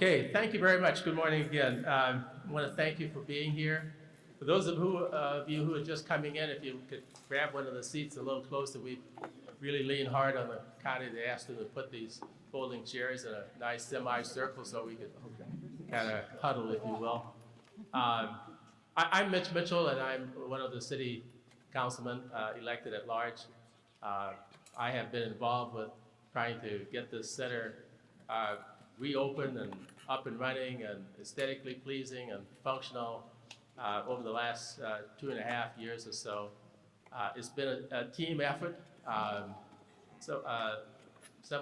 Okay, thank you very much. Good morning again. I want to thank you for being here. For those of you who are just coming in, if you could grab one of the seats a little closer, we really lean hard on the county. They asked them to put these folding chairs in a nice semicircle so we could kind of huddle, if you will. I'm Mitch Mitchell, and I'm one of the city councilmen elected at large. I have been involved with trying to get this center reopened and up and running and aesthetically pleasing and functional over the last 2.5 years or so. It's been a team effort. Some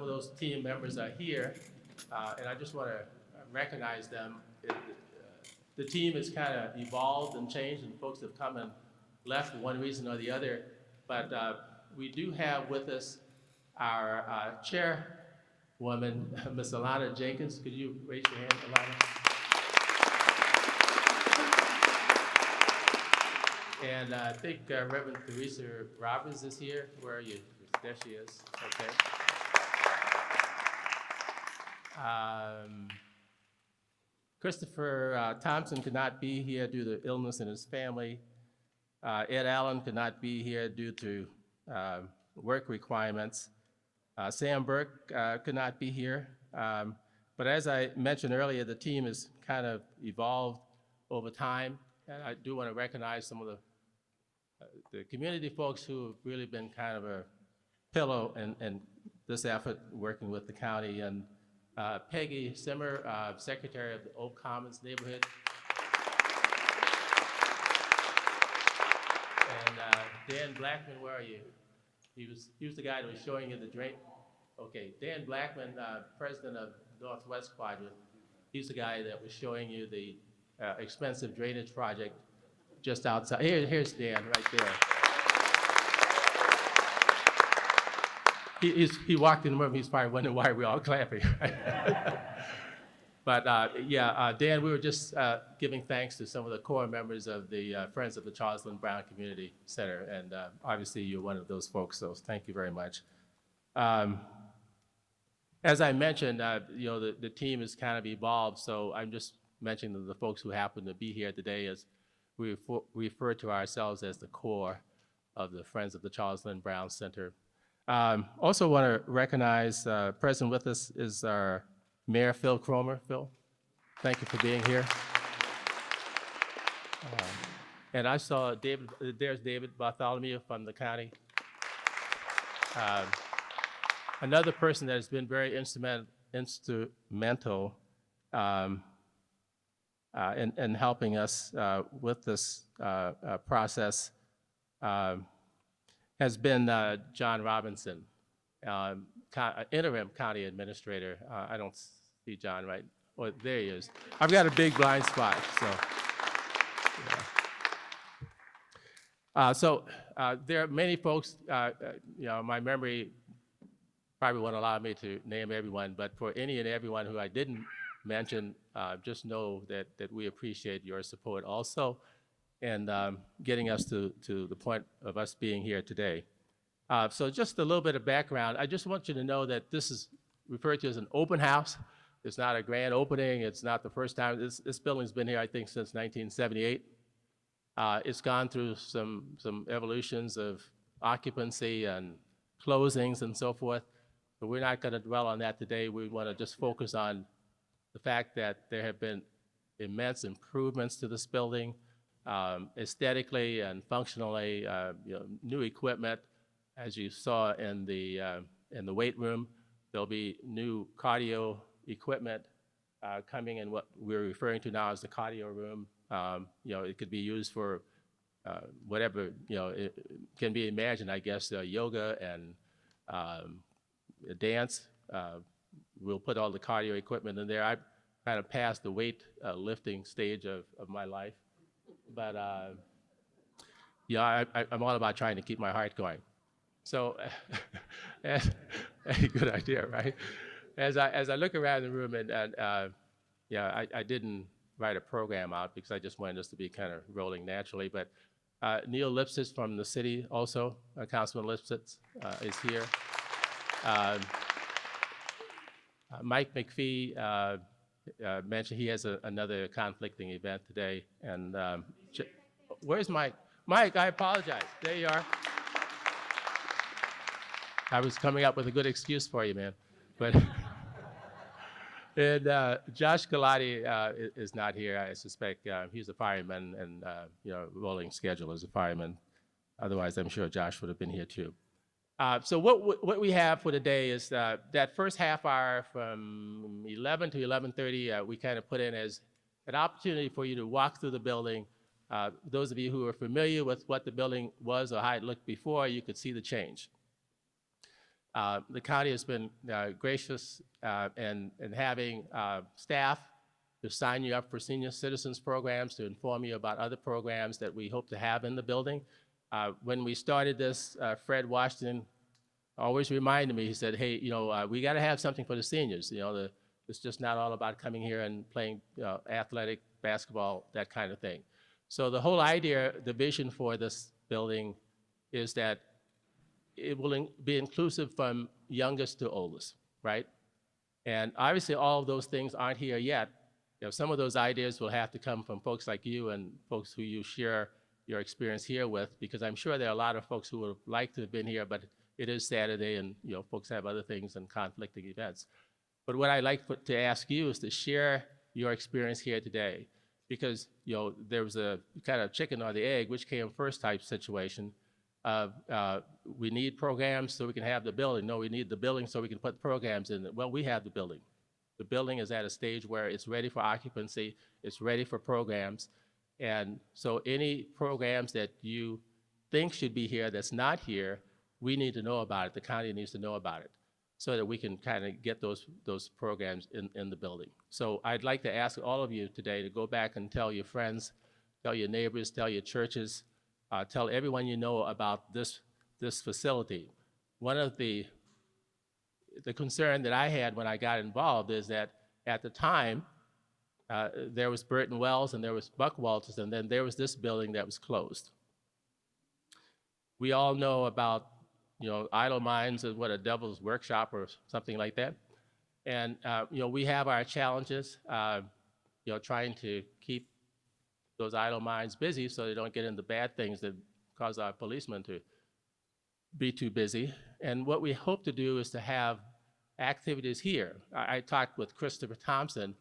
of those team members are here, and I just want to recognize them. The team has kind of evolved and changed, and folks have come and left for one reason or the other. But we do have with us our chairwoman, Ms. Alana Jenkins. Could you raise your hand, Alana? And I think Reverend Teresa Robbins is here. Where are you? There she is. Okay. Christopher Thompson could not be here due to illness in his family. Ed Allen could not be here due to work requirements. Sam Burke could not be here. But as I mentioned earlier, the team has kind of evolved over time. And I do want to recognize some of the community folks who have really been kind of a pillow in this effort working with the county. And Peggy Simmer, Secretary of the Oak Commons neighborhood. And Dan Blackman, where are you? He was the guy that was showing you the drain. Okay, Dan Blackman, president of Northwest Quadrant. He's the guy that was showing you the expensive drainage project just outside. Here's Dan right there. He walked in the room. He's probably wondering why we're all clapping. But Dan, we were just giving thanks to some of the core members of the Friends of the Charles Lynn Brown Community Center, and obviously you're one of those folks, so thank you very much. As I mentioned, the team has kind of evolved, so I'm just mentioning the folks who happen to be here today as we refer to ourselves as the core of the Friends of the Charles Lynn Brown Center. Also want to recognize, present with us is our Mayor Phil Cromer. Phil, thank you for being here. And I saw there's David Bartholomew from the county. Another person that has been very instrumental in helping us with this process has been John Robinson, interim county administrator. I don't see John right. Oh, there he is. I've got a big blind spot, so. There are many folks, my memory probably won't allow me to name everyone, but for any and everyone who I didn't mention, just know that we appreciate your support also and getting us to the point of us being here today. So just a little bit of background. I just want you to know that this is referred to as an open house. It's not a grand opening. It's not the first time. This building's been here, I think, since 1978. It's gone through some evolutions of occupancy and closings and so forth, but we're not going to dwell on that today. We want to just focus on the fact that there have been immense improvements to this building, aesthetically and functionally. New equipment, as you saw in the weight room. There'll be new cardio equipment coming in what we're referring to now as the cardio room. It could be used for whatever, it can be imagined, I guess, yoga and dance. We'll put all the cardio equipment in there. I kind of passed the weight lifting stage of my life, but I'm all about trying to keep my heart going. So, a good idea, right? As I look around the room, and I didn't write a program out because I just wanted us to be kind of rolling naturally. But Neil Lipsitz from the city also, Councilman Lipsitz is here. Mike McPhee mentioned he has another conflicting event today. And where's Mike? Mike, I apologize. There you are. I was coming up with a good excuse for you, man. But and Josh Galati is not here. I suspect he's a fireman and rolling schedule as a fireman. Otherwise, I'm sure Josh would have been here too. So what we have for today is that first half hour from 11 to 11:30, we kind of put in as an opportunity for you to walk through the building. Those of you who are familiar with what the building was or how it looked before, you could see the change. The county has been gracious in having staff to sign you up for senior citizens programs, to inform you about other programs that we hope to have in the building. When we started this, Fred Washington always reminded me, he said, hey, we got to have something for the seniors. It's just not all about coming here and playing athletic, basketball, that kind of thing. So the whole idea, the vision for this building is that it will be inclusive from youngest to oldest, right? And obviously all of those things aren't here yet. Some of those ideas will have to come from folks like you and folks who you share your experience here with, because I'm sure there are a lot of folks who would like to have been here, but it is Saturday and folks have other things and conflicting events. But what I'd like to ask you is to share your experience here today, because there was a kind of chicken or the egg, which came first type situation. We need programs so we can have the building. No, we need the building so we can put programs in it. Well, we have the building. The building is at a stage where it's ready for occupancy, it's ready for programs. And so any programs that you think should be here that's not here, we need to know about it. The county needs to know about it so that we can kind of get those programs in the building. So I'd like to ask all of you today to go back and tell your friends, tell your neighbors, tell your churches, tell everyone you know about this facility. One of the concern that I had when I got involved is that at the time, there was Burton Wells and there was Buck Walters, and then there was this building that was closed. We all know about idle minds and what a devil's workshop or something like that. And we have our challenges, trying to keep those idle minds busy so they don't get into bad things that cause our policemen to be too busy. And what we hope to do is to have activities here. I talked with Christopher Thompson,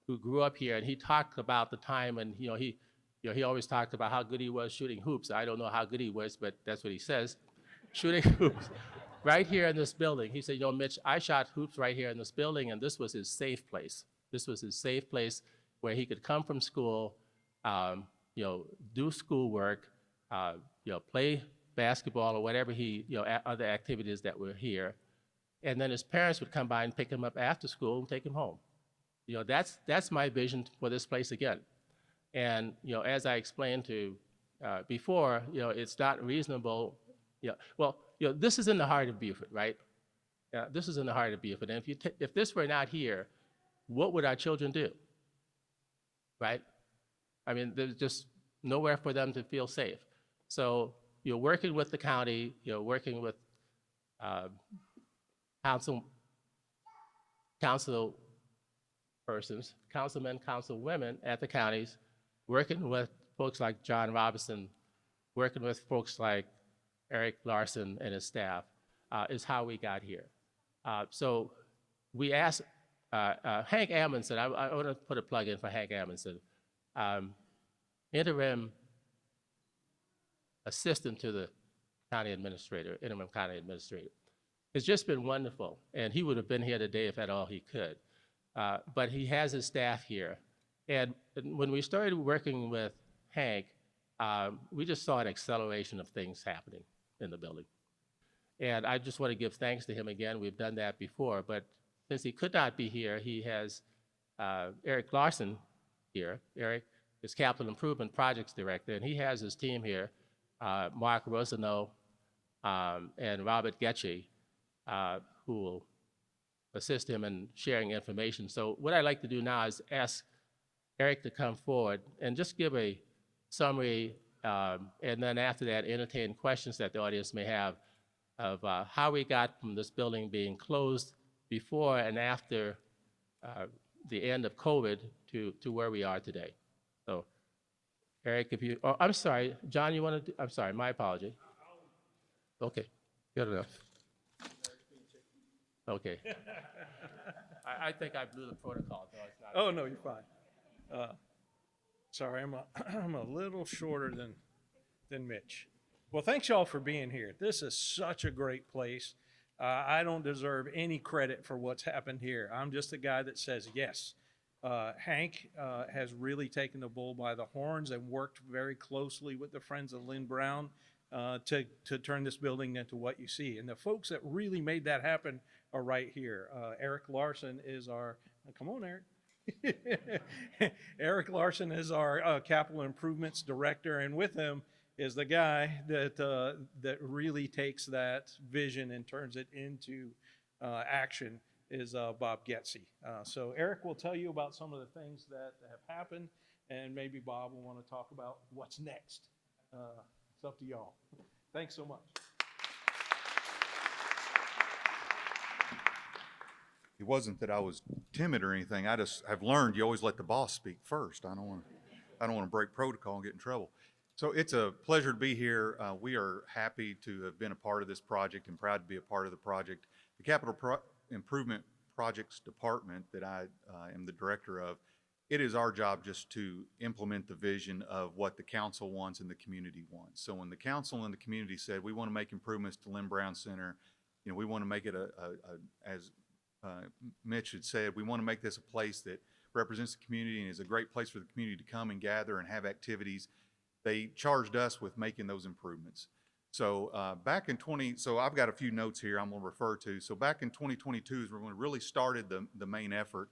who grew up here, and he talked about the time when he always talked about how good he was shooting hoops. I don't know how good he was, but that's what he says, shooting hoops right here in this building. He said, Mitch, I shot hoops right here in this building, and this was his safe place. This was his safe place where he could come from school, do schoolwork, play basketball or whatever other activities that were here, and then his parents would come by and pick him up after school and take him home. That's my vision for this place again. And as I explained to before, it's not reasonable. This is in the heart of Beaufort, right? This is in the heart of Beaufort. And if this were not here, what would our children do, right? I mean, there's just nowhere for them to feel safe. So you're working with the county, working with council persons, councilmen, councilwomen at the counties, working with folks like John Robinson, working with folks like Eric Larson and his staff, is how we got here. So we asked Hank Amundsen, I want to put a plug in for Hank Amundsen, interim assistant to the county administrator, interim county administrator. It's just been wonderful, and he would have been here today if at all he could. But he has his staff here. And when we started working with Hank, we just saw an acceleration of things happening in the building. And I just want to give thanks to him again. We've done that before, but since he could not be here, he has Eric Larson here. Eric is Capital Improvement Projects Director, and he has his team here, Mark Rosano and Robert Getchy, who will assist him in sharing information. So what I'd like to do now is ask Eric to come forward and just give a summary, and then after that, entertain questions that the audience may have of how we got from this building being closed before and after the end of COVID to where we are today. So, Eric, if you, oh, I'm sorry, John, you want to, I'm sorry, my apology. Okay, good enough. Okay. I think I blew the protocol, so it's not. Oh, no, you're fine. Sorry, I'm a little shorter than Mitch. Well, thanks y'all for being here. This is such a great place. I don't deserve any credit for what's happened here. I'm just a guy that says yes. Hank has really taken the bull by the horns and worked very closely with the Friends of Lynn Brown to turn this building into what you see. And the folks that really made that happen are right here. Eric Larson is our, come on, Eric. Eric Larson is our capital improvements director, and with him is the guy that really takes that vision and turns it into action, is Bob Getze. So Eric will tell you about some of the things that have happened, and maybe Bob will want to talk about what's next. It's up to y'all. Thanks so much. It wasn't that I was timid or anything. I just have learned you always let the boss speak first. I don't want to break protocol and get in trouble. So it's a pleasure to be here. We are happy to have been a part of this project and proud to be a part of the project. The Capital Improvement Projects Department that I am the director of, it is our job just to implement the vision of what the council wants and the community wants. So when the council and the community said we want to make improvements to Lynn Brown Center, you know, we want to make it as Mitch had said, we want to make this a place that represents the community and is a great place for the community to come and gather and have activities. They charged us with making those improvements. So back in so I've got a few notes here I'm going to refer to. So back in 2022 is when we really started the main effort.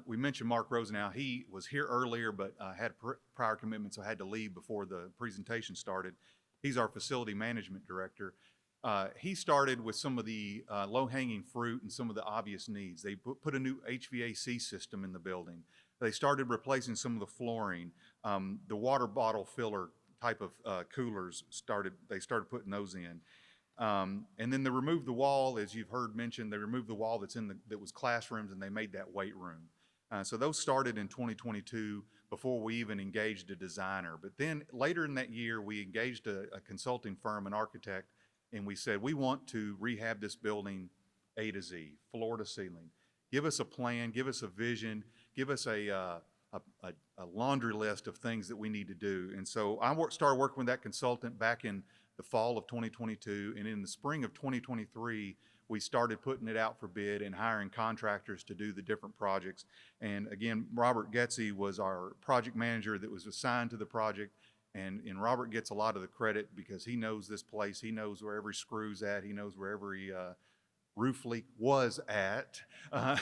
We mentioned Mark Rosenau. He was here earlier, but had prior commitments, so had to leave before the presentation started. He's our facility management director. He started with some of the low-hanging fruit and some of the obvious needs. They put a new HVAC system in the building. They started replacing some of the flooring. The water bottle filler type of coolers they started putting those in. And then they removed the wall, as you've heard mentioned. They removed the wall that was classrooms, and they made that weight room. So those started in 2022 before we even engaged a designer. But then later in that year, we engaged a consulting firm, an architect, and we said, we want to rehab this building A to Z, floor to ceiling. Give us a plan, give us a vision, give us a laundry list of things that we need to do. And so I started working with that consultant back in the fall of 2022, and in the spring of 2023, we started putting it out for bid and hiring contractors to do the different projects. And again, Robert Getze was our project manager that was assigned to the project. And Robert gets a lot of the credit because he knows this place. He knows where every screw's at. He knows where every roof leak was at. I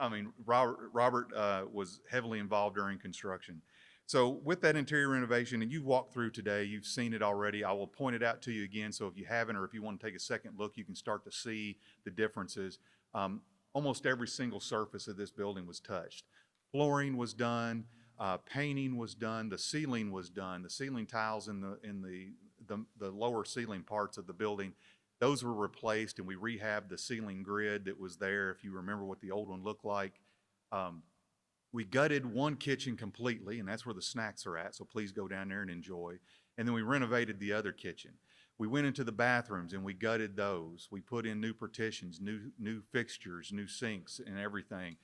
mean, Robert was heavily involved during construction. So with that interior renovation, and you've walked through today, you've seen it already. I will point it out to you again, so if you haven't, or if you want to take a second look, you can start to see the differences. Almost every single surface of this building was touched. Flooring was done. Painting was done, the ceiling was done, the ceiling tiles in the lower ceiling parts of the building, those were replaced, and we rehabbed the ceiling grid that was there, if you remember what the old one looked like. We gutted one kitchen completely, and that's where the snacks are at, so please go down there and enjoy. And then we renovated the other kitchen. We went into the bathrooms and we gutted those. We put in new partitions, new fixtures, new sinks and everything.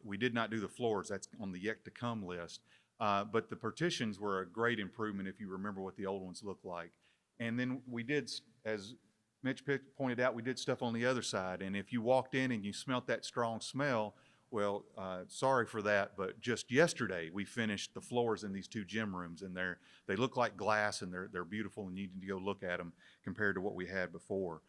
We did not do the floors. That's on the yet to come list. But the partitions were a great improvement if you remember what the old ones looked like. And then we did, as Mitch pointed out, we did stuff on the other side. And if you walked in and you smelt that strong smell, well, sorry for that, but just yesterday we finished the floors in these two gym rooms, and they look like glass, and they're beautiful, and you need to go look at them compared to what we had before.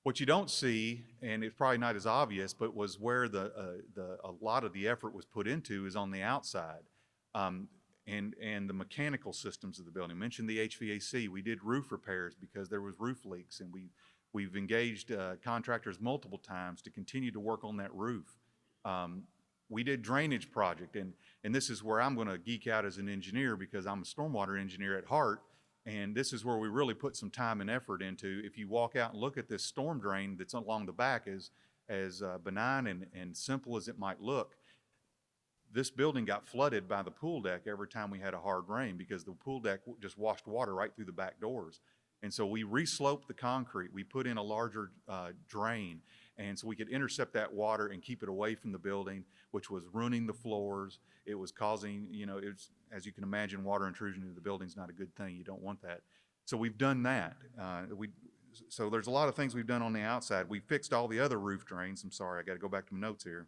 What you don't see, and it's probably not as obvious, but was where a lot of the effort was put into is on the outside, and the mechanical systems of the building. I mentioned the HVAC. We did roof repairs because there was roof leaks, and we've engaged contractors multiple times to continue to work on that roof. We did drainage project, and this is where I'm going to geek out as an engineer because I'm a stormwater engineer at heart. And this is where we really put some time and effort into. If you walk out and look at this storm drain that's along the back, as as benign and simple as it might look, this building got flooded by the pool deck every time we had a hard rain because the pool deck just washed water right through the back doors. And so we resloped the concrete. We put in a larger drain, and so we could intercept that water and keep it away from the building, which was ruining the floors. It was causing, it's, as you can imagine, water intrusion into the building is not a good thing. You don't want that. So we've done that. So there's a lot of things we've done on the outside. We fixed all the other roof drains. I'm sorry, I got to go back to my notes here.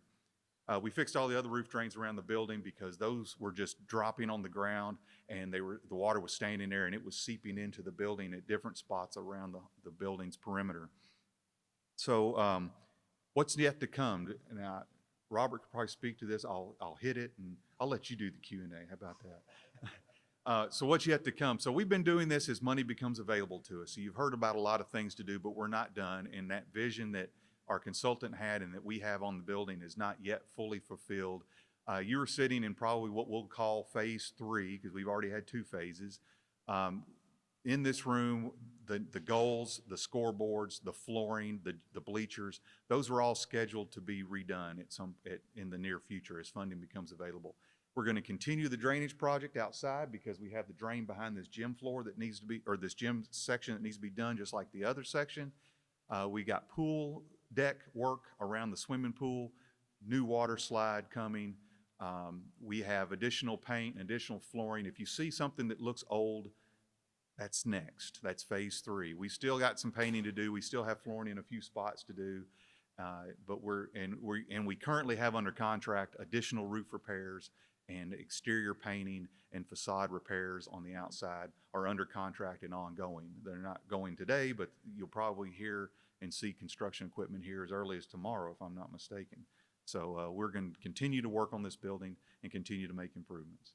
We fixed all the other roof drains around the building because those were just dropping on the ground, and the water was standing there and it was seeping into the building at different spots around the building's perimeter. So what's yet to come? Now, Robert could probably speak to this. I'll hit it and I'll let you do the Q&A. How about that? So what's yet to come? So we've been doing this as money becomes available to us. So you've heard about a lot of things to do, but we're not done. And that vision that our consultant had and that we have on the building is not yet fully fulfilled. You're sitting in probably what we'll call phase 3, because we've already had 2 phases. In this room, the goals, the scoreboards, the flooring, the bleachers, those are all scheduled to be redone in the near future as funding becomes available. We're going to continue the drainage project outside because we have the drain behind this gym floor that needs to be, or this gym section that needs to be done just like the other section. We got pool deck work around the swimming pool, new water slide coming. We have additional paint and additional flooring. If you see something that looks old, that's next. That's phase 3. We still got some painting to do. We still have flooring in a few spots to do. But we currently have under contract additional roof repairs and exterior painting and facade repairs on the outside are under contract and ongoing. They're not going today, but you'll probably hear and see construction equipment here as early as tomorrow, if I'm not mistaken. So we're going to continue to work on this building and continue to make improvements.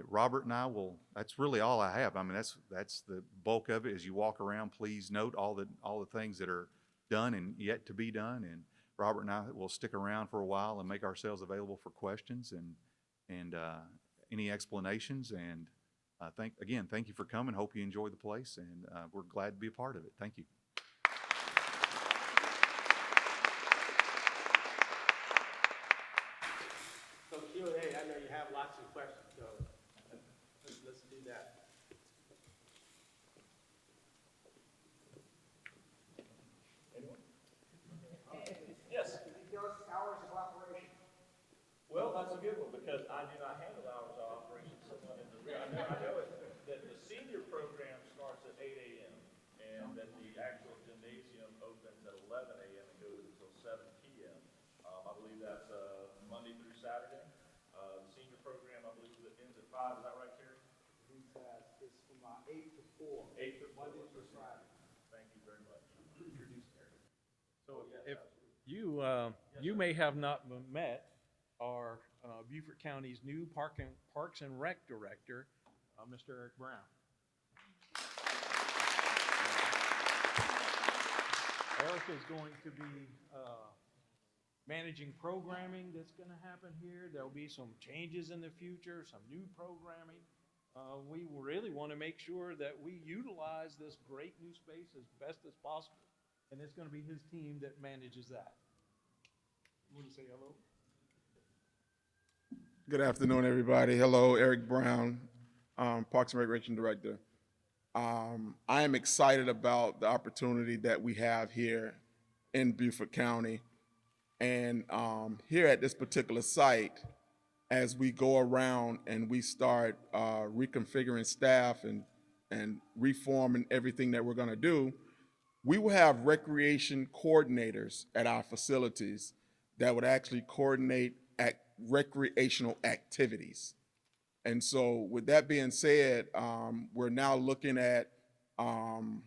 Robert and I will, that's really all I have. I mean, that's the bulk of it. As you walk around, please note all the things that are done and yet to be done. And Robert and I will stick around for a while and make ourselves available for questions and any explanations. And thank you for coming. Hope you enjoy the place, and we're glad to be a part of it. Thank you. So Q&A, I know you have lots of questions, so let's do that. Anyone? Yes. Those hours of operation. Well, that's a good one because I do not handle hours of operation. Someone in the rear. I know that the senior program starts at 8 a.m. and that the actual gymnasium opens at 11 a.m. and goes until 7 p.m. I believe that's Monday through Saturday. The senior program, I believe, it ends at 5. Is that right, Terry? It's from 8 to 4. 8 to 4. Monday through Friday. Thank you very much. So if you may have not met our Beaufort County's new Parks and Rec Director, Mr. Eric Brown. Eric is going to be managing programming that's going to happen here. There'll be some changes in the future, some new programming. We really want to make sure that we utilize this great new space as best as possible. And it's going to be his team that manages that. You want to say hello? Good afternoon, everybody. Hello, Eric Brown, Parks and Recreation Director. I am excited about the opportunity that we have here in Beaufort County. And here at this particular site, as we go around and we start reconfiguring staff and reforming everything that we're going to do, we will have recreation coordinators at our facilities that would actually coordinate recreational activities. And so with that being said, we're now looking at all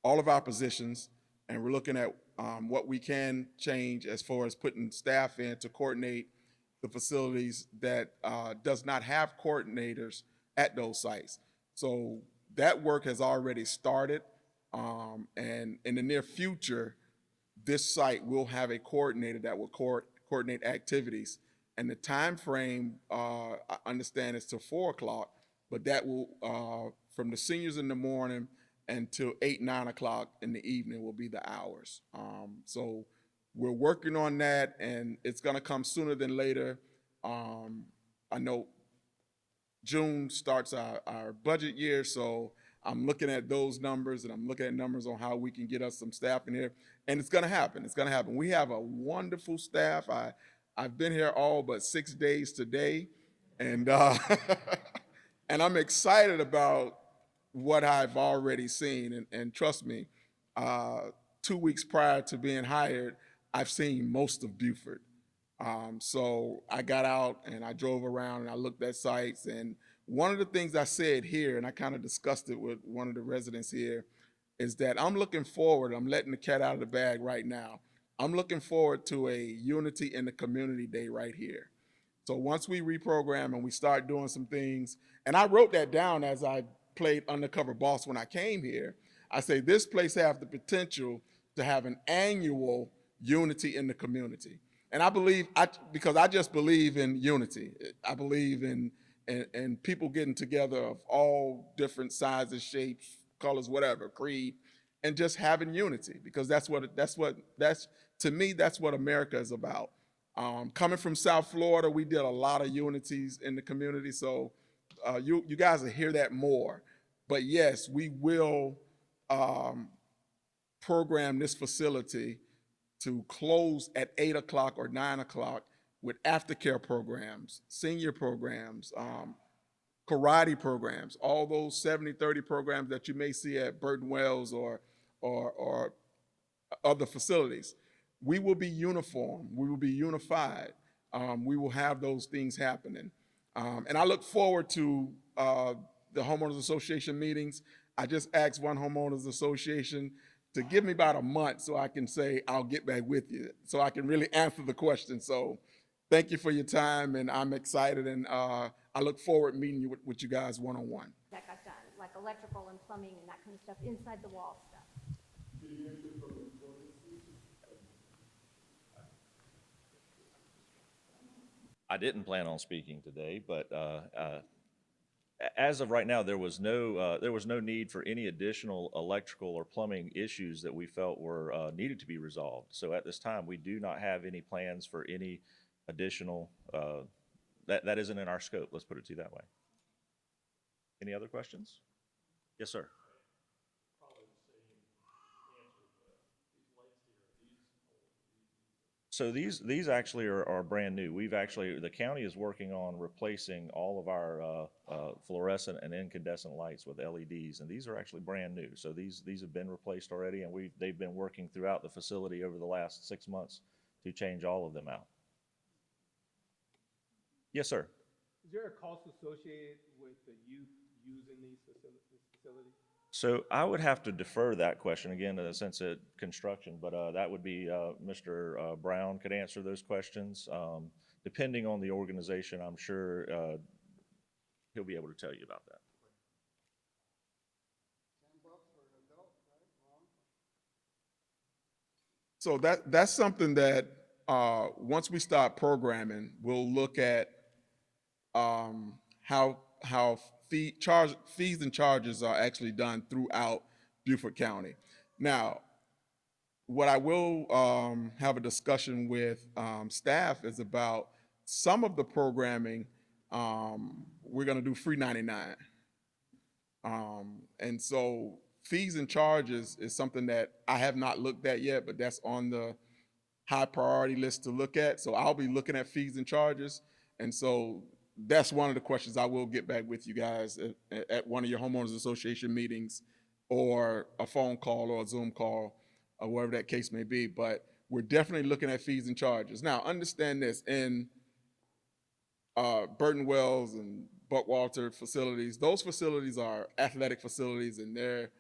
of our positions, and we're looking at what we can change as far as putting staff in to coordinate the facilities that does not have coordinators at those sites. So that work has already started, and in the near future, this site will have a coordinator that will coordinate activities. And the time frame, I understand, is till 4 o'clock, but that will, from the seniors in the morning until 8, 9 o'clock in the evening will be the hours. So we're working on that, and it's gonna come sooner than later. I know June starts our budget year, so I'm looking at those numbers, and I'm looking at numbers on how we can get us some staff in here, and it's gonna happen. It's gonna happen. We have a wonderful staff. I've been here all but 6 days today, and and I'm excited about what I've already seen. And trust me, 2 weeks prior to being hired, I've seen most of Beaufort. So I got out and I drove around and I looked at sites. And one of the things I said here, and I kind of discussed it with one of the residents here, is that I'm looking forward, I'm letting the cat out of the bag right now. I'm looking forward to a Unity in the Community Day right here. So once we reprogram and we start doing some things, and I wrote that down as I played Undercover Boss when I came here, I say this place has the potential to have an annual Unity in the Community. And I believe, because I just believe in unity. I believe in people getting together of all different sizes, shapes, colors, whatever, creed, and just having unity, because that's to me, that's what America is about. Coming from South Florida, we did a lot of unities in the community, so you guys will hear that more. But yes, we will program this facility to close at 8 o'clock or 9 o'clock with aftercare programs, senior programs, karate programs, all those 70-30 programs that you may see at Burton Wells or other facilities. We will be uniform. We will be unified. We will have those things happening. And I look forward to the homeowners association meetings. I just asked one homeowners association to give me about a month so I can say, I'll get back with you, so I can really answer the question. So thank you for your time, and I'm excited, and I look forward to meeting you with you guys one-on-one. That got done, like electrical and plumbing and that kind of stuff, inside the wall stuff. I didn't plan on speaking today, but as of right now, there was no need for any additional electrical or plumbing issues that we felt were needed to be resolved. So at this time, we do not have any plans for any additional, that isn't in our scope, let's put it to you that way. Any other questions? Yes, sir. So these actually are brand new. The county is working on replacing all of our fluorescent and incandescent lights with LEDs, and these are actually brand new. So these have been replaced already, and they've been working throughout the facility over the last 6 months to change all of them out. Yes, sir. Is there a cost associated with the youth using these facilities? So I would have to defer that question again in the sense of construction, but that would be Mr. Brown could answer those questions. Depending on the organization, I'm sure he'll be able to tell you about that. So that's something that once we start programming, we'll look at how fees and charges are actually done throughout Beaufort County. Now, what I will have a discussion with staff is about some of the programming we're going to do free 99. And so fees and charges is something that I have not looked at yet, but that's on the high priority list to look at. So I'll be looking at fees and charges. And so that's one of the questions I will get back with you guys at one of your homeowners association meetings, or a phone call or a Zoom call, or whatever that case may be. But we're definitely looking at fees and charges. Now, understand this, in Burton Wells and Buckwalter facilities, those facilities are athletic facilities, and they're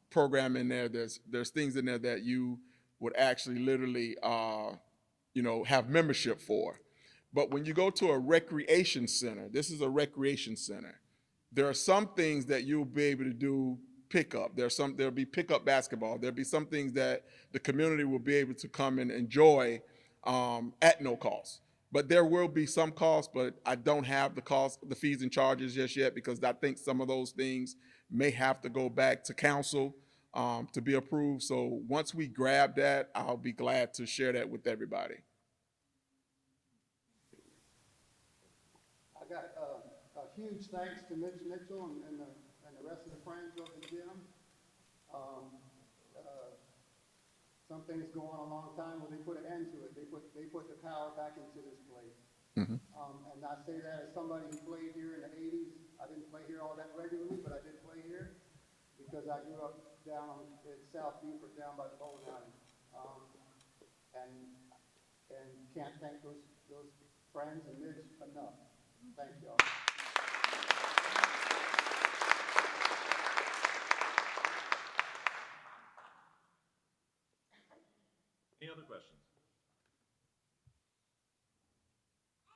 program in there. There's things in there that you would actually literally have membership for. But when you go to a recreation center, this is a recreation center, there are some things that you'll be able to do pickup. There'll be pickup basketball. There'll be some things that the community will be able to come and enjoy at no cost. But there will be some costs, but I don't have the fees and charges just yet, because I think some of those things may have to go back to council to be approved. So once we grab that, I'll be glad to share that with everybody. I got a huge thanks to Mitch Mitchell and the rest of the friends of the gym. Something's going on a long time where they put an end to it. They put the power back into this place. And I say that as somebody who played here in the 80s. I didn't play here all that regularly, but I did play here because I grew up down in South Beaufort, down by the bowling alley. And can't thank those friends and Mitch enough. Thank y'all. Any other questions?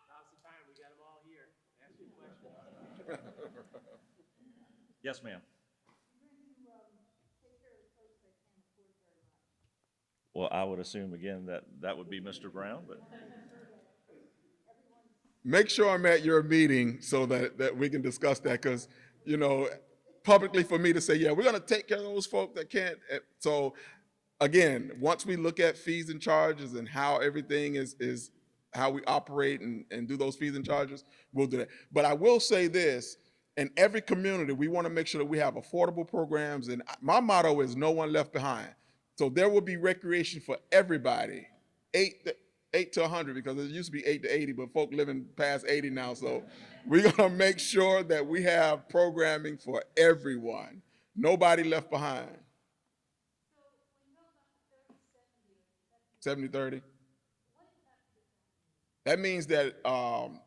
Now's the time, we got them all here. Ask you questions. Yes, ma'am. Well, I would assume again that that would be Mr. Brown, but Make sure I'm at your meeting so that we can discuss that, because, you know, publicly for me to say, yeah, we're gonna take care of those folk that can't. So again, once we look at fees and charges and how everything is how we operate and do those fees and charges, we'll do that. But I will say this, in every community, we want to make sure that we have affordable programs, and my motto is no one left behind. So there will be recreation for everybody, 8 to 100, because it used to be 8 to 80, but folk living past 80 now. So we're gonna make sure that we have programming for everyone, nobody left behind. 70-30. That means that,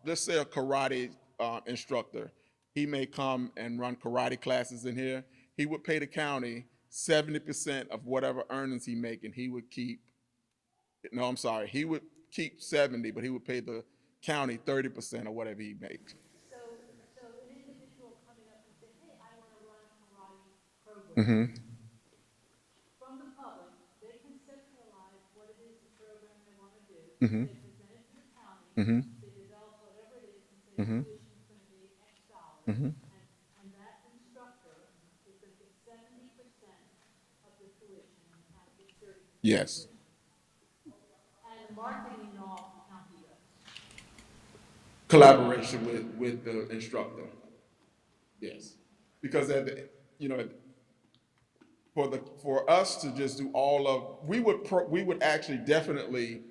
let's say a karate instructor, he may come and run karate classes in here. He would pay the county 70% of whatever earnings he make, and he would keep, no, I'm sorry, he would keep 70, but he would pay the county 30% of whatever he makes. So an individual coming up and saying, hey, I want to run a karate program. From the public, they conceptualize what it is the program they want to do. They present it to the county. They develop whatever it is and say the tuition is going to be X dollars. And that instructor is going to get 70% of the tuition and the county gets 30%. Yes. And marketing and all, the county does. Collaboration with the instructor. Yes. Because you know, for us to just do all of, we would actually definitely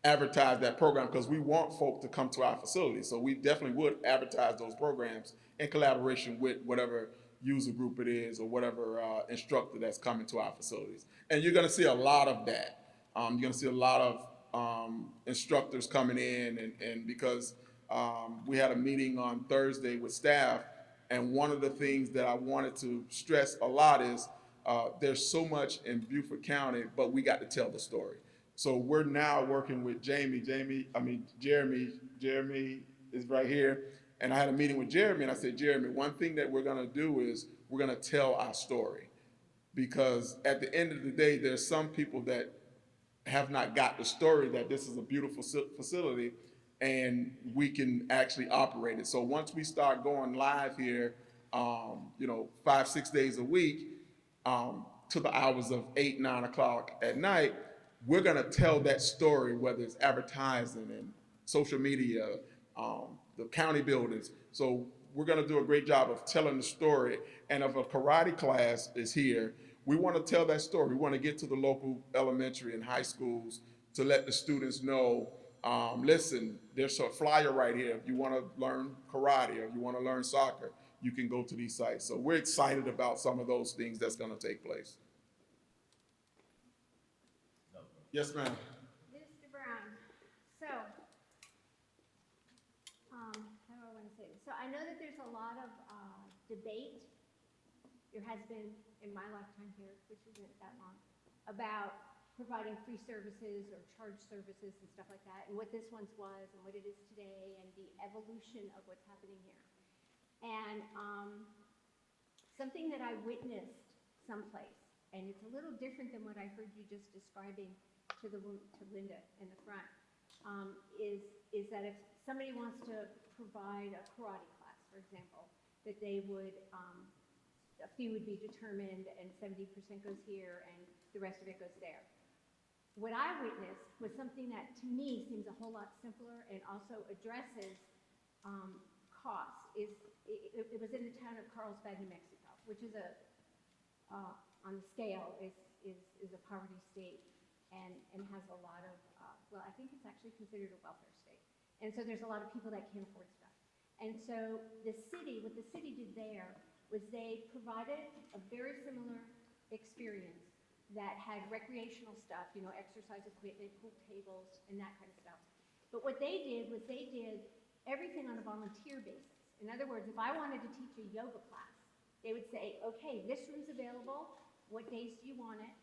advertise that program, because we want folk to come to our facility. So we definitely would advertise those programs in collaboration with whatever user group it is or whatever instructor that's coming to our facilities. And you're gonna see a lot of that. You're gonna see a lot of instructors coming in, and because we had a meeting on Thursday with staff, and one of the things that I wanted to stress a lot is there's so much in Beaufort County, but we got to tell the story. So we're now working with Jeremy is right here. And I had a meeting with Jeremy, and I said, Jeremy, one thing that we're gonna do is we're gonna tell our story. Because at the end of the day, there's some people that have not got the story that this is a beautiful facility and we can actually operate it. So once we start going live here, 5-6 days a week, to the hours of 8, 9 o'clock at night, we're gonna tell that story, whether it's advertising and social media, the county buildings. So we're gonna do a great job of telling the story. And if a karate class is here, we wanna tell that story. We wanna get to the local elementary and high schools to let the students know, listen, there's a flyer right here. If you wanna learn karate or if you wanna learn soccer, you can go to these sites. So we're excited about some of those things that's gonna take place. Yes, ma'am. Mr. Brown, so, how do I want to say this? So I know that there's a lot of debate, there has been in my lifetime here, which isn't that long, about providing free services or charged services and stuff like that, and what this once was and what it is today, and the evolution of what's happening here. And something that I witnessed someplace, and it's a little different than what I heard you just describing to Linda in the front, is that if somebody wants to provide a karate class, for example, that they would a fee would be determined and 70% goes here and the rest of it goes there. What I witnessed was something that to me seems a whole lot simpler and also addresses costs. It was in the town of Carlsbad, New Mexico, which is on the scale is a poverty state and has a lot of, well, I think it's actually considered a welfare state. And so there's a lot of people that can't afford stuff. And so what the city did there was they provided a very similar experience that had recreational stuff, you know, exercise equipment, pool tables, and that kind of stuff. But what they did was they did everything on a volunteer basis. In other words, if I wanted to teach a yoga class, they would say, okay, this room's available. What days do you want it?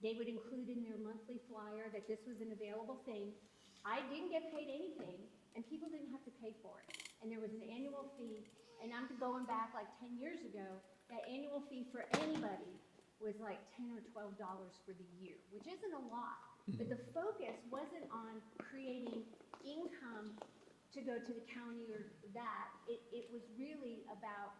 They would include in their monthly flyer that this was an available thing. I didn't get paid anything, and people didn't have to pay for it. And there was an annual fee, and I'm going back like 10 years ago, that annual fee for anybody was like $10 or $12 for the year, which isn't a lot. But the focus wasn't on creating income to go to the county or that. It was really about,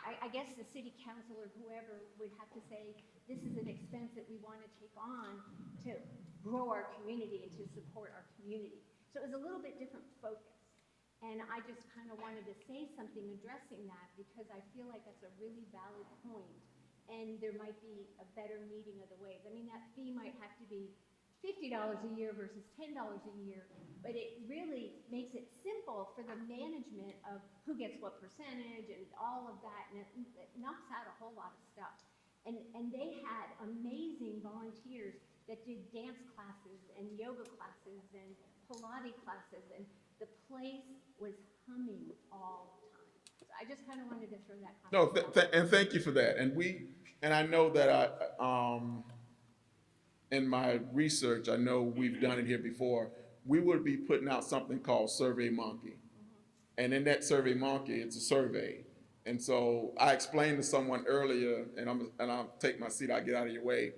I guess the city council or whoever would have to say, this is an expense that we want to take on to grow our community and to support our community. So it was a little bit different focus. And I just kind of wanted to say something addressing that because I feel like that's a really valid point. And there might be a better meeting of the ways. I mean, that fee might have to be $50 a year versus $10 a year, but it really makes it simple for the management of who gets what percentage and all of that, and it knocks out a whole lot of stuff. And they had amazing volunteers that did dance classes and yoga classes and Pilates classes, and the place was humming all the time. So I just kind of wanted to throw that comment. No, and thank you for that. And I know that in my research, I know we've done it here before. We would be putting out something called Survey Monkey. And in that Survey Monkey, it's a survey. And so I explained to someone earlier, and I'll take my seat, I'll get out of your way.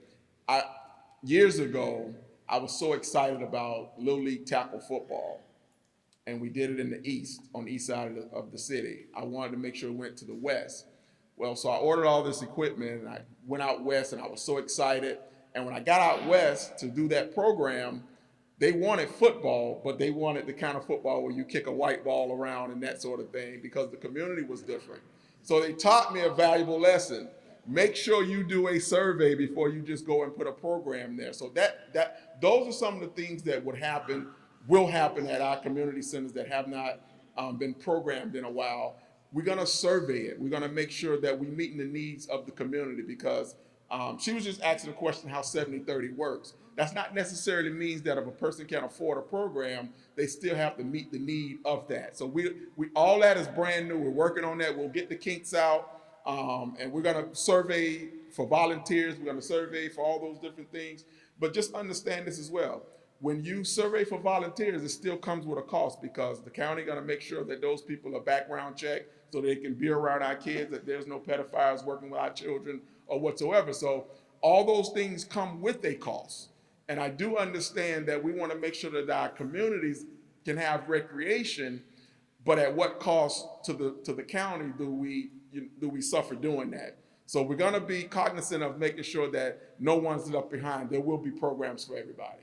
Years ago, I was so excited about Little League tackle football. And we did it in the east, on the east side of the city. I wanted to make sure it went to the west. Well, so I ordered all this equipment, and I went out west, and I was so excited. And when I got out west to do that program, they wanted football, but they wanted the kind of football where you kick a white ball around and that sort of thing, because the community was different. So they taught me a valuable lesson. Make sure you do a survey before you just go and put a program there. So those are some of the things that will happen at our community centers that have not been programmed in a while. We're gonna survey it. We're gonna make sure that we're meeting the needs of the community, because she was just asking a question how 70-30 works. That's not necessarily means that if a person can't afford a program, they still have to meet the need of that. So we all that is brand new. We're working on that. We'll get the kinks out, and we're gonna survey for volunteers. We're gonna survey for all those different things. But just understand this as well. When you survey for volunteers, it still comes with a cost, because the county gonna make sure that those people are background checked so they can be around our kids, that there's no pedophiles working with our children or whatsoever. So all those things come with a cost. And I do understand that we wanna make sure that our communities can have recreation, but at what cost to the county do we suffer doing that? So we're gonna be cognizant of making sure that no one's left behind. There will be programs for everybody.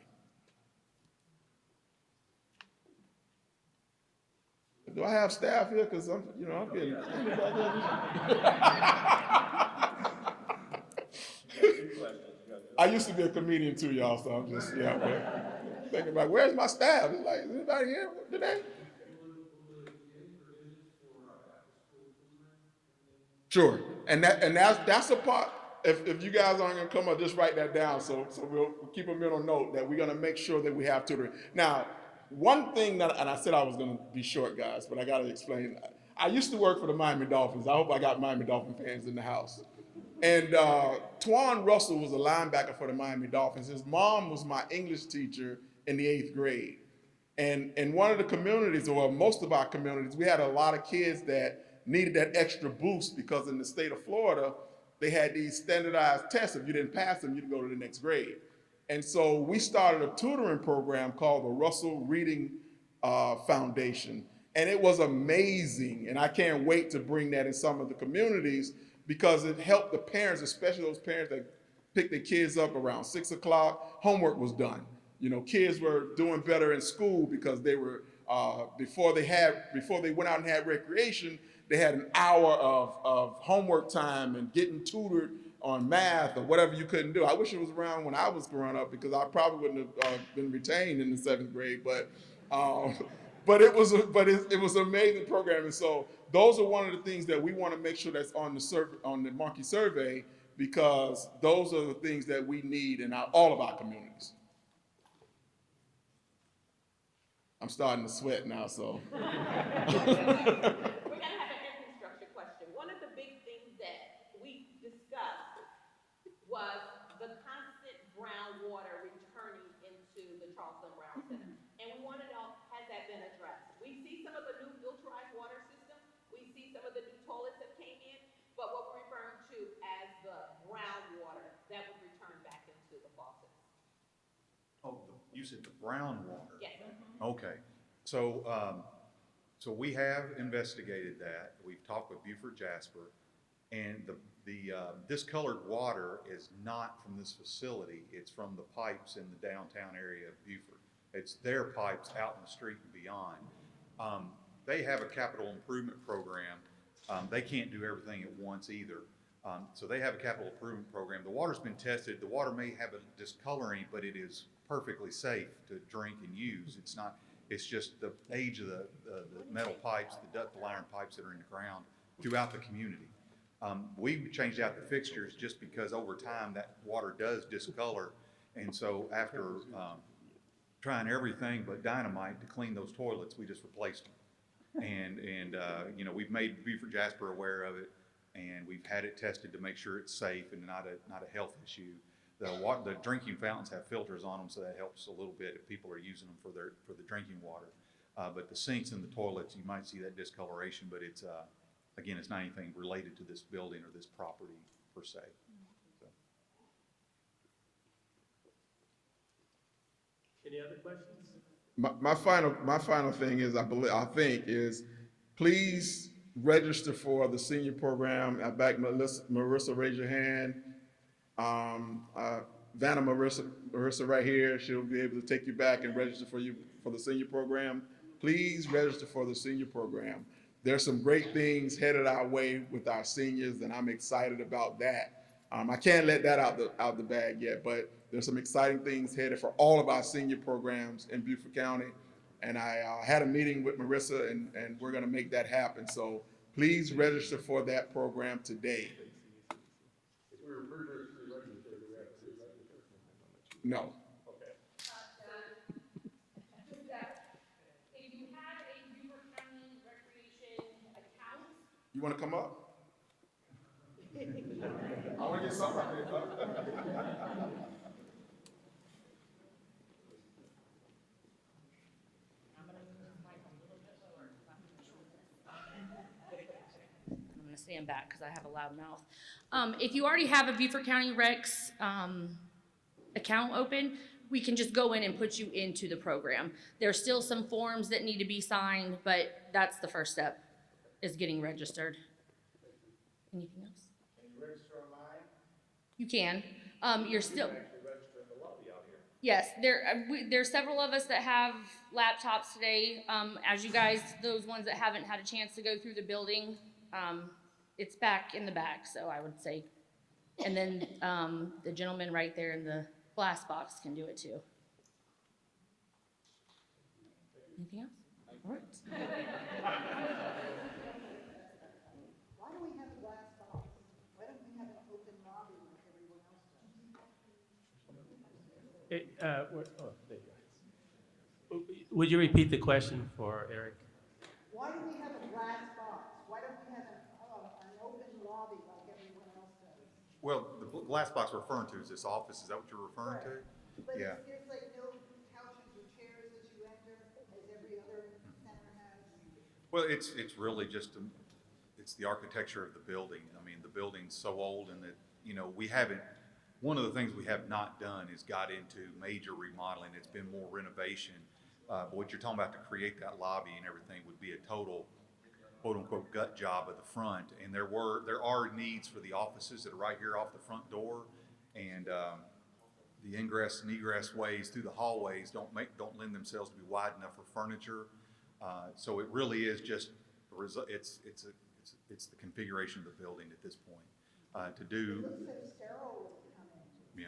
Do I have staff here? Because I'm getting. I used to be a comedian too, y'all. So I'm just thinking about where's my staff? It's like, is anybody here today? Sure, and that's a part. If you guys aren't gonna come up, just write that down. So we'll keep a mental note that we're gonna make sure that we have tutoring. Now, one thing that, and I said I was gonna be short, guys, but I gotta explain. I used to work for the Miami Dolphins. I hope I got Miami Dolphin fans in the house. And Twan Russell was a linebacker for the Miami Dolphins. His mom was my English teacher in the 8th grade. And in one of the communities, or most of our communities, we had a lot of kids that needed that extra boost, because in the state of Florida, they had these standardized tests. If you didn't pass them, you'd go to the next grade. And so we started a tutoring program called the Russell Reading Foundation. And it was amazing. And I can't wait to bring that in some of the communities, because it helped the parents, especially those parents that pick their kids up around 6 o'clock. Homework was done. You know, kids were doing better in school because they were, before they went out and had recreation, they had an hour of homework time and getting tutored on math or whatever you couldn't do. I wish it was around when I was growing up because I probably wouldn't have been retained in the 7th grade, but it was an amazing program. And so those are one of the things that we want to make sure that's on the Monkey Survey, because those are the things that we need in all of our communities. I'm starting to sweat now, so. We're gonna have an infrastructure question. One of the big things that we discussed was the constant brown water returning into the Charleston Brown Center. And we want to know, has that been addressed? We see some of the new filterized water system, we see some of the new toilets that came in, but what we're referring to as the brown water that would return back into the faucets. Oh, you said the brown water? Yes. Okay, so, so we have investigated that. We've talked with Beaufort Jasper, and the discolored water is not from this facility. It's from the pipes in the downtown area of Beaufort. It's their pipes out in the street and beyond. They have a capital improvement program. They can't do everything at once either. So they have a capital improvement program. The water's been tested. The water may have a discoloring, but it is perfectly safe to drink and use. It's just the age of the metal pipes, the ductile iron pipes that are in the ground throughout the community. We've changed out the fixtures just because over time that water does discolor. And so after trying everything but dynamite to clean those toilets, we just replaced them. And you know, we've made Beaufort Jasper aware of it, and we've had it tested to make sure it's safe and not a health issue. The drinking fountains have filters on them, so that helps a little bit if people are using them for the drinking water. But the sinks and the toilets, you might see that discoloration, but it's again, it's not anything related to this building or this property per se. So. Any other questions? My final thing is, I think is, please register for the senior program. I back Marissa, raise your hand. Vanna Marissa right here, she'll be able to take you back and register for the senior program. Please register for the senior program. There's some great things headed our way with our seniors, and I'm excited about that. I can't let that out the bag yet, but there's some exciting things headed for all of our senior programs in Beaufort County. And I had a meeting with Marissa, and we're gonna make that happen. So please register for that program today. No. If you have a Beaufort County recreation account, You wanna come up? I wanna get somebody. I'm gonna stand back because I have a loud mouth. If you already have a Beaufort County Recs account open, we can just go in and put you into the program. There's still some forms that need to be signed, but that's the first step, is getting registered. Anything else? Can you register online? You can. You're still. You can actually register in the lobby out here. Yes, there's several of us that have laptops today. As you guys, those ones that haven't had a chance to go through the building, it's back in the back, so I would say. And then the gentleman right there in the glass box can do it too. Anything else? All right. Why don't we have a glass box? Why don't we have an open lobby like everyone else does? There you go. Would you repeat the question for Eric? Why do we have a glass box? Why don't we have an open lobby like everyone else does? Well, the glass box we're referring to is this office. Is that what you're referring to? But Yeah. there's like no couches or chairs as you enter, as every other center has. Well, it's really just, it's the architecture of the building. I mean, the building's so old, and that, you know, one of the things we have not done is got into major remodeling. It's been more renovation. But what you're talking about to create that lobby and everything would be a total quote-unquote gut job of the front. And there are needs for the offices that are right here off the front door. And the ingress and egress ways through the hallways don't lend themselves to be wide enough for furniture. So it really is just, it's the configuration of the building at this point. To do. Yeah.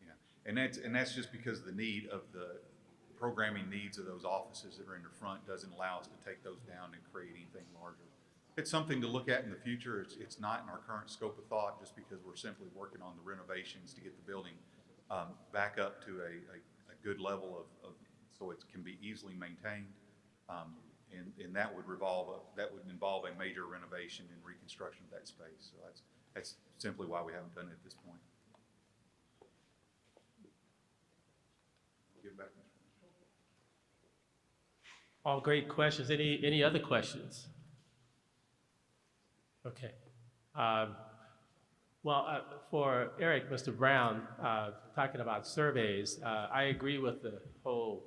Yeah. And that's just because the need of the programming needs of those offices that are in the front doesn't allow us to take those down and create anything larger. It's something to look at in the future. It's not in our current scope of thought, just because we're simply working on the renovations to get the building back up to a good level of so it can be easily maintained. And that would involve a major renovation and reconstruction of that space. So that's simply why we haven't done it at this point. Give back. All great questions. Any other questions? Okay. For Eric, Mr. Brown, talking about surveys, I agree with the whole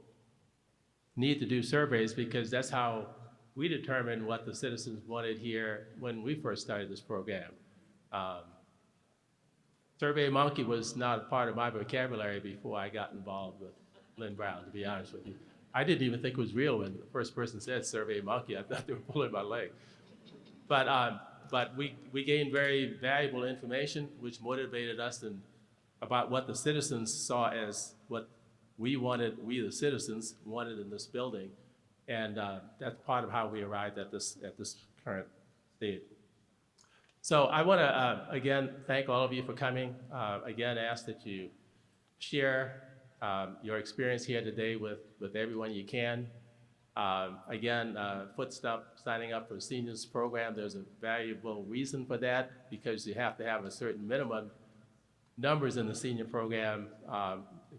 need to do surveys, because that's how we determined what the citizens wanted here when we first started this program. Survey Monkey was not a part of my vocabulary before I got involved with Lynn Brown, to be honest with you. I didn't even think it was real when the first person said Survey Monkey. I thought they were pulling my leg. But we gained very valuable information, which motivated us about what the citizens saw as what we the citizens wanted in this building. And that's part of how we arrived at this current state. So I want to, again, thank all of you for coming. Again, ask that you share your experience here today with everyone you can. Again, Footstep signing up for the seniors program, there's a valuable reason for that, because you have to have a certain minimum numbers in the senior program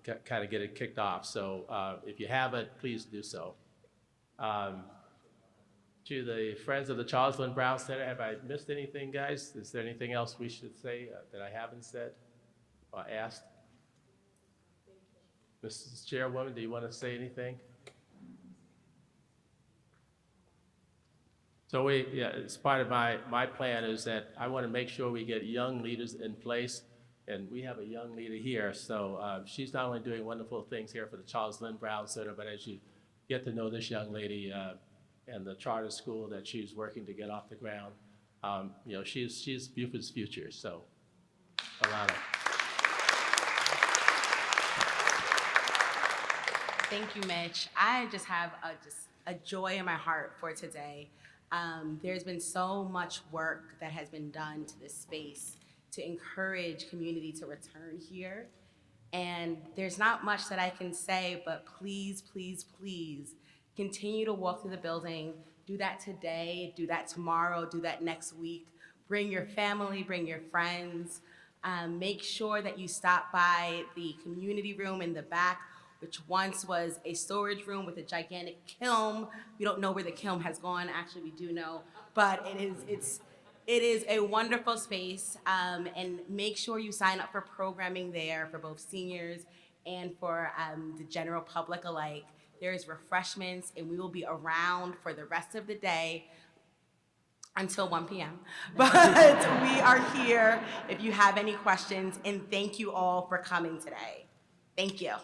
kind of get it kicked off. So if you haven't, please do so. To the Friends of the Charles Lynn Brown Center, have I missed anything, guys? Is there anything else we should say that I haven't said or asked? Mrs. Chairwoman, do you want to say anything? So it's part of my plan is that I want to make sure we get young leaders in place, and we have a young leader here. So she's not only doing wonderful things here for the Charles Lynn Brown Center, but as you get to know this young lady and the charter school that she's working to get off the ground, she's Beaufort's future. So Alana. Thank you, Mitch. I just have a joy in my heart for today. There's been so much work that has been done to this space to encourage community to return here. And there's not much that I can say, but please, please, please continue to walk through the building. Do that today, do that tomorrow, do that next week. Bring your family, bring your friends. Make sure that you stop by the community room in the back, which once was a storage room with a gigantic kiln. We don't know where the kiln has gone. Actually, we do know, but it is a wonderful space. And make sure you sign up for programming there for both seniors and for the general public alike. There's refreshments, and we will be around for the rest of the day until 1 p.m. But we are here if you have any questions, and thank you all for coming today. Thank you.